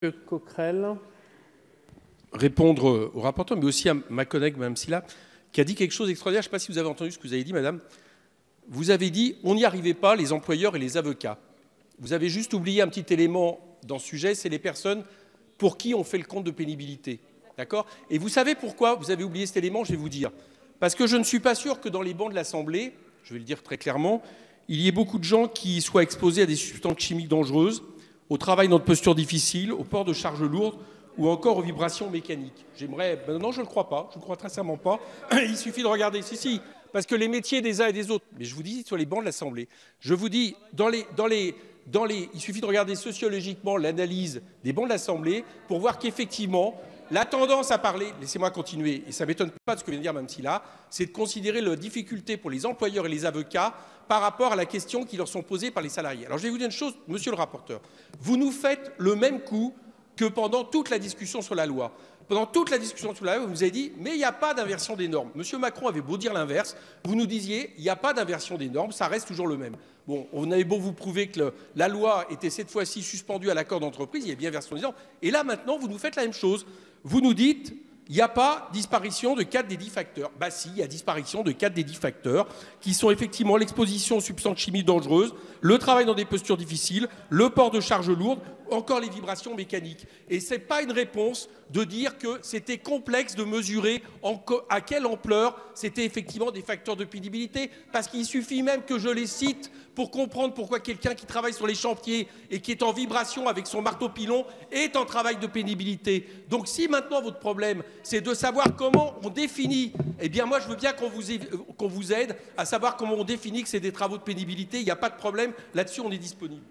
Monsieur Coquerel. Répondre au rapporteur, mais aussi à ma collègue, Mme Silla, qui a dit quelque chose d'extraordinaire. Je ne sais pas si vous avez entendu ce que vous avez dit, madame. Vous avez dit, on n'y arrivait pas, les employeurs et les avocats. Vous avez juste oublié un petit élément dans ce sujet, c'est les personnes pour qui on fait le compte de pénibilité. D'accord ? Et vous savez pourquoi vous avez oublié cet élément ? Je vais vous dire. Parce que je ne suis pas sûr que dans les bancs de l'Assemblée, je vais le dire très clairement, il y ait beaucoup de gens qui soient exposés à des substances chimiques dangereuses, au travail dans de postures difficiles, au port de charges lourdes ou encore aux vibrations mécaniques. J'aimerais... non, je ne le crois pas, je ne le crois très sincèrement pas. Il suffit de regarder, si, parce que les métiers des uns et des autres, mais je vous dis sur les bancs de l'Assemblée, je vous dis, il suffit de regarder sociologiquement l'analyse des bancs de l'Assemblée pour voir qu'effectivement, la tendance à parler, laissez-moi continuer, et ça ne m'étonne pas de ce que vient de dire Mme Silla, c'est de considérer la difficulté pour les employeurs et les avocats par rapport à la question qui leur sont posées par les salariés. Alors je vais vous dire une chose, monsieur le rapporteur, vous nous faites le même coup que pendant toute la discussion sur la loi. Pendant toute la discussion sur la loi, vous nous avez dit « mais il n'y a pas d'inversion des normes ». Monsieur Macron avait beau dire l'inverse, vous nous disiez « il n'y a pas d'inversion des normes, ça reste toujours le même ». Bon, on avait beau vous prouver que la loi était cette fois-ci suspendue à l'accord d'entreprise, il y a bien inversion des normes. Et là, maintenant, vous nous faites la même chose. Vous nous dites il n'y a pas disparition de 4 des 10 facteurs. Bah si, il y a disparition de 4 des 10 facteurs qui sont effectivement l'exposition aux substances chimiques dangereuses, le travail dans des postures difficiles, le port de charges lourdes, encore les vibrations mécaniques. Et ce n'est pas une réponse de dire que c'était complexe de mesurer à quelle ampleur c'était effectivement des facteurs de pénibilité, parce qu'il suffit même que je les cite pour comprendre pourquoi quelqu'un qui travaille sur les chantiers et qui est en vibration avec son marteau-pilon est en travail de pénibilité. Donc si maintenant votre problème, c'est de savoir comment on définit, eh bien moi je veux bien qu'on vous aide à savoir comment on définit que c'est des travaux de pénibilité, il n'y a pas de problème, là-dessus on est disponible.